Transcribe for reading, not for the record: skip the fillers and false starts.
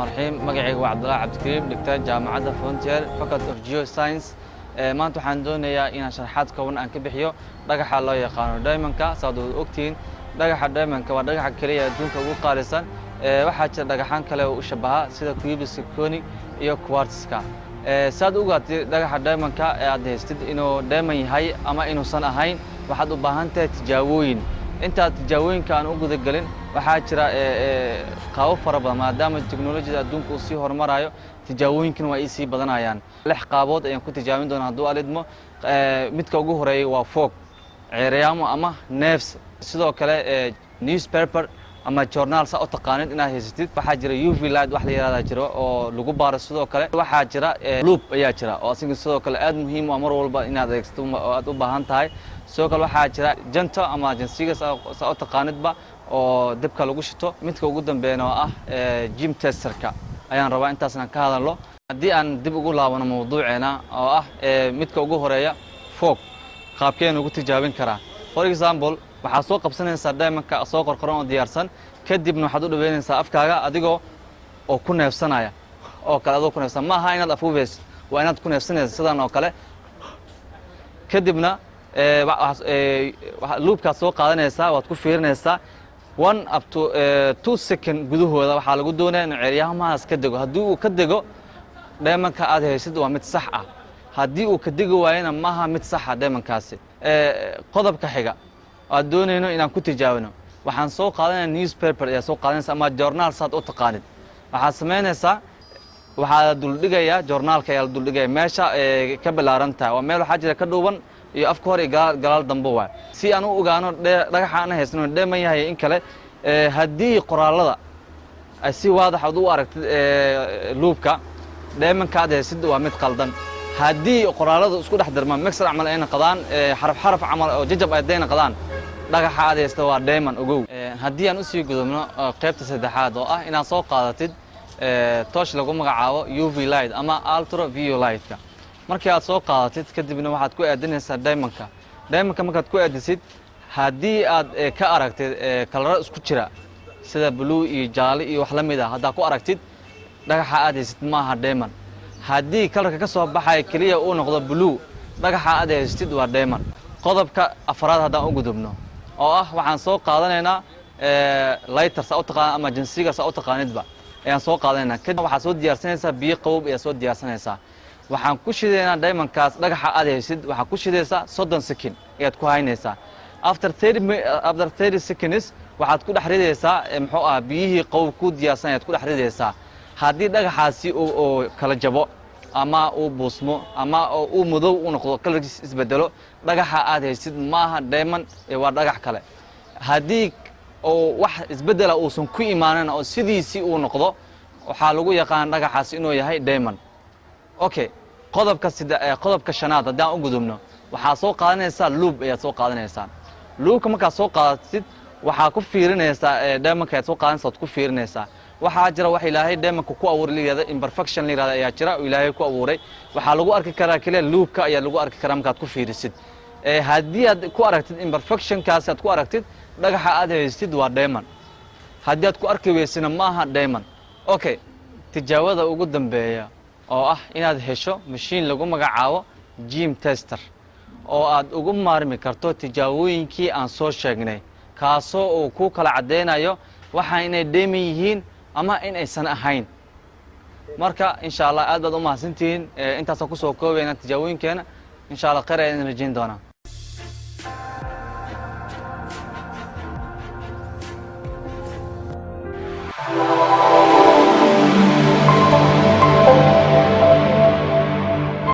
الرحمن الرحيم مقعي وعبد الله عبد الكريم دكتور جامعة فونتير فاكولتي اوف جيو ساينس maanta waxaan doonayaa inaan sharaxaad kooban aan ka bixiyo dhagaxa loo yaqaan diamond-ka saad ogtiin dhagaxa diamond-ka waa dhagaxa kaliya adduunka ugu qaalisan waxaa jira dhagaxan kale oo u shabaha sida cubic zirconium iyo quartz-ka saad ogaatay dhagaxa diamond-ka aad haystid inuu diamond yahay ama inuusan ahayn waxaad u baahan tahay tijaabooyin inta tijaabooyinka aan u guda galin waxaa jira qaabo fara badan maadaama teknolojiyada adduunka uu sii horumarayo tijaabooyinkana waa ay sii badanayaan lix qaabood ayaan ku tijaabin doonaa hadduu alidmo midka ugu horeeyay waa fog ceeryaamo ama nerves sidoo kale newspaper ama journal sa u taqaanid inaad haysatid waxaa jira UV light wax la yiraahdo jiro oo lagu baaro sidoo kale waxaa jira loop ayaa jira oo asiga sidoo kale aad muhiim ah mar walba inaad adeegsato oo aad u baahan tahay sidoo kale waxaa jira janto ama jansiga sa u taqaanidba oo dabka lagu shito midka ugu dambeeyana oo ah gym testerka ayaan rabaa intaasna ka hadalno haddii aan dib ugu laabano mawduuceena oo ah midka ugu horeeya fog qaabkeen ugu tijaabin karaa for example waxaa soo qabsanaysaa diamond-ka soo qorqoran oo diyaarsan kadibna waxaad u dhaweynaysaa afkaaga adigoo oo ku neefsanaya oo kale adoo ku neefsan ma aha inaad afuufaysid waa inaad ku neefsanaysaa sidan oo kale kadibna loopkaad soo qaadanaysaa waad ku fiirinaysaa 1 up to 2 seconds gudahooda waxaa lagu doonayaa in ceeryahamahaas ka dego haddii uu ka dego diamond-ka aad haysid waa mid sax ah haddii uu ka degi waayana maaha mid sax ah diamond-kaasi qodobka xiga aad doonayno inaan ku tijaabino waxaan soo qaadanayaa newspaper ayaa soo qaadanaysaa ama journal saad u taqaanid waxaad samaynaysaa waxaa duldhigayaa journalka ayaa la duldhigaya meesha ka bilaaran tahay waa meel waxaa jira ka dhuuban iyo afka hore galaal dambe waa si aan u ogaano dhagaxa aan haysano diamond yahay in kale haddii qoraalada ay si waadax u aragtid loopka diamond-ka aad haysid waa mid qaldan haddii qoraalada isku dhex darmaan mixer camal ay noqdaan xaraf camal oo jajab ay noqdaan dhagaxa aad haysta waa diamond ogow haddii aan u sii gudubno qaybta saddexaad oo ah inaad soo qaadatid toosh lagu magacaabo UV light ama ultra violet-ka markii aad soo qaadatid kadibna waxaad ku aadinaysaa diamond-ka markaad ku aadisid haddii aad ka aragtid kalaro isku jira sida blue iyo jaale iyo wax la mid ah haddaad ku aragtid dhagaxa aad haysid maaha diamond haddii kalarka ka soo baxay kaliya uu noqdo blue dhagaxa aad haysatid waa diamond qodobka afraad haddaan u gudubno oo ah waxaan soo qaadanaynaa lighter sa u taqaan ama jansiga sa u taqaanidba ayaan soo qaadanaynaa kadib waxaad soo diyaarsanaysaa biyo qabow ayaa soo diyaarsanaysaa waxaan ku shidaynaa diamond-kaas dhagaxa aad haysid waxaad ku shidaysaa 30 second ayaad ku haynaysaa after 30 seconds waxaad ku dhex ridaysaa muxuu ah biyihii qabow ku diyaarsan ayaad ku dhex ridaysaa haddii dhagaxaasi uu kala jabo ama uu buusmo ama uu madow u noqdo kalarkiis isbedelo dhagaxa aad haysid maaha diamond waa dhagax kale haddii wax isbedela uusan ku imaanan oo sidiisii uu noqdo waxaa lagu yaqaan dhagaxaasi inuu yahay diamond okay qodobka shanaad haddaan u gudubno waxaa soo qaadanaysaa loop ayaad soo qaadanaysaa loopka markaad soo qaadatid waxaa ku fiirinaysaa diamond-ka ayaad soo qaadanaysaa waad ku fiirinaysaa waxaa jira wax ilaahay diamond-ka ku abuuray la yiraahdo imperfection la yiraahdo ayaa jira oo ilaahay ku abuuray waxaa lagu arki karaa kaliya loopka ayaa lagu arki karaa markaad ku fiirisid haddii aad ku aragtid imperfection-kaasi aad ku aragtid dhagaxa aad haystid waa diamond haddii aad ku arki weysina maaha diamond okay tijaabada ugu dambeeya oo ah inaad hesho machine lagu magacaabo gym tester oo aad ugu maarmi karto tijaabooyinkii aan soo sheegnay kaasoo uu ku kala cadeynayo waxa inay diamond yihiin ama in aysan ahayn marka insha Allah aad baad u mahadsantihiin intaas ku soo koobayna tijaabooyinkeena insha Allah khayr ayaan rajayn doonaa